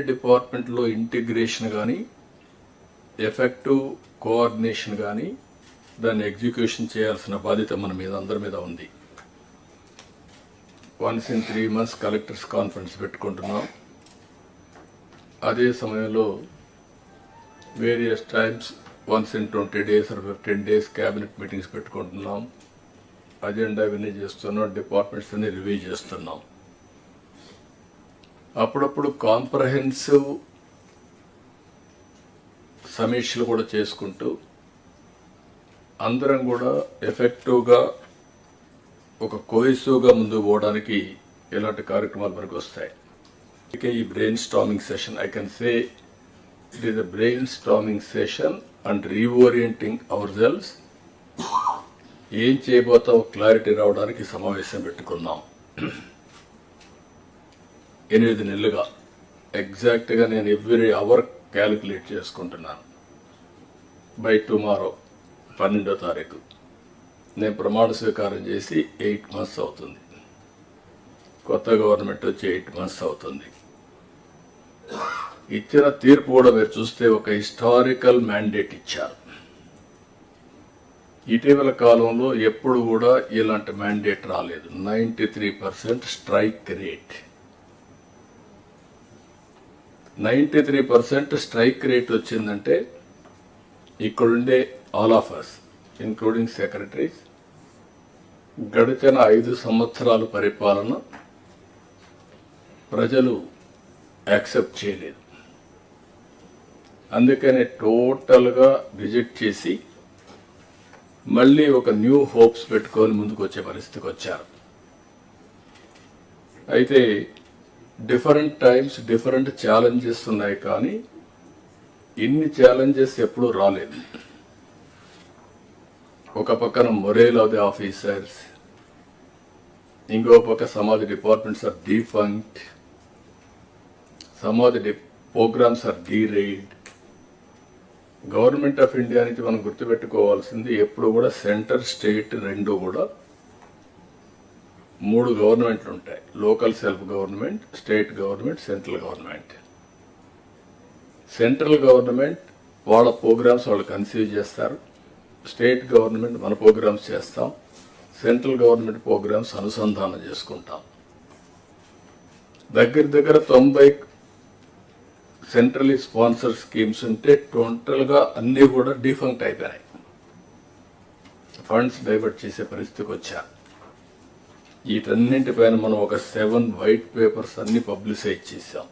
డిపార్ట్మెంట్లో ఇంటిగ్రేషన్ కానీ effective coordination కానీ దాన్ని ఎగ్జిక్యూషన్ చేయాల్సిన బాధ్యత మన మీద అందరి మీద ఉంది. Once in 3 months collectors conference పెట్టుకుంటున్నాం. అదే సమయంలో various times once in 20 days or 15 days cabinet meetings పెట్టుకుంటున్నాం. అజెండా ఇవన్నీ చేస్తున్నాం, డిపార్ట్మెంట్స్ అన్ని రివ్యూ చేస్తున్నాం. అప్పుడప్పుడు కాంప్రహెన్సివ్ సమీక్షలు కూడా చేసుకుంటూ అందరం కూడా ఎఫెక్టివ్గా ఒక కోహెసివ్గా ముందుకు పోవడానికి ఇలాంటి కార్యక్రమాలు మనకు వస్తాయి. ఈ brain storming session, I can say it is a brain storming session and reorienting hour cells. ఏం చేయబోతాం క్లారిటీ రావడానికి సమావేశం పెట్టుకున్నాం. 8 నెలలుగా ఎగ్జాక్ట్గా నేను ఎవ్రీ అవర్ క్యాలిక్యులేట్ చేసుకుంటున్నాను. బై టుమారో 12వ తారీఖు నేను ప్రమాణ స్వీకారం చేసి 8 months అవుతుంది. కొత్త గవర్నమెంట్ వచ్చి 8 months అవుతుంది. ఇచ్చిన తీర్పు కూడా మీరు చూస్తే ఒక హిస్టారికల్ మ్యాండేట్ ఇచ్చారు. ఇటీవల కాలంలో ఎప్పుడు కూడా ఇలాంటి మ్యాండేట్ రాలేదు. 93% స్ట్రైక్ రేట్. 93% స్ట్రైక్ రేట్ వచ్చిందంటే ఇక్కడుండే all of us including secretaries గడిచిన 5 సంవత్సరాల పరిపాలన ప్రజలు యాక్సెప్ట్ చేయలేదు. అందుకనే టోటల్గా రిజెక్ట్ చేసి మళ్ళీ ఒక న్యూ హోప్స్ పెట్టుకొని ముందుకు వచ్చే పరిస్థితికి వచ్చారు. అయితే డిఫరెంట్ టైమ్స్ డిఫరెంట్ ఛాలెంజెస్ ఉన్నాయి, కానీ ఇన్ని ఛాలెంజెస్ ఎప్పుడూ రాలేదు. ఒక పక్కన మొరేల్ ఆఫ్ ది ఆఫీసర్స్, ఇంకో పక్క some of the departments are defunct, some of the programs are derailed. Government of India నుంచి మనం గుర్తుపెట్టుకోవాల్సింది ఎప్పుడు కూడా సెంటర్ స్టేట్ రెండు కూడా 3 గవర్నమెంట్లు ఉంటాయి. Local self government, state government, central government. Central government వాళ్ళ ప్రోగ్రామ్స్ వాళ్ళు కన్సీవ్ చేస్తారు, స్టేట్ గవర్నమెంట్ మన ప్రోగ్రామ్స్ చేస్తాం, సెంట్రల్ గవర్నమెంట్ ప్రోగ్రామ్స్ అనుసంధానం చేసుకుంటాం. దగ్గర 90 సెంట్రలీ స్పాన్సర్ స్కీమ్స్ ఉంటే టోటల్గా అన్నీ కూడా డిఫంక్ట్ అయిపోయినాయి. ఫండ్స్ డైవర్ట్ చేసే పరిస్థితికి వచ్చారు. వీటన్నింటిపైన మనం ఒక 7 వైట్ పేపర్స్ అన్ని పబ్లిసైజ్ చేశాం.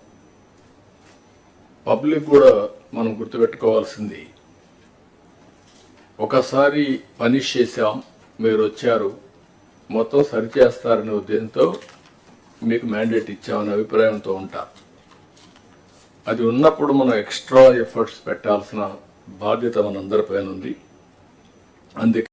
పబ్లిక్ కూడా మనం గుర్తుపెట్టుకోవాల్సింది, ఒకసారి పనిష్ చేశాం, మీరు వచ్చారు, మొత్తం సరిచేస్తారనే ఉద్దేశంతో మీకు మ్యాండేట్ ఇచ్చామనే అభిప్రాయంతో ఉంటారు. అది ఉన్నప్పుడు మనం ఎక్స్ట్రా ఎఫర్ట్స్ పెట్టాల్సిన బాధ్యత మనందరిపైన ఉంది. అందుకే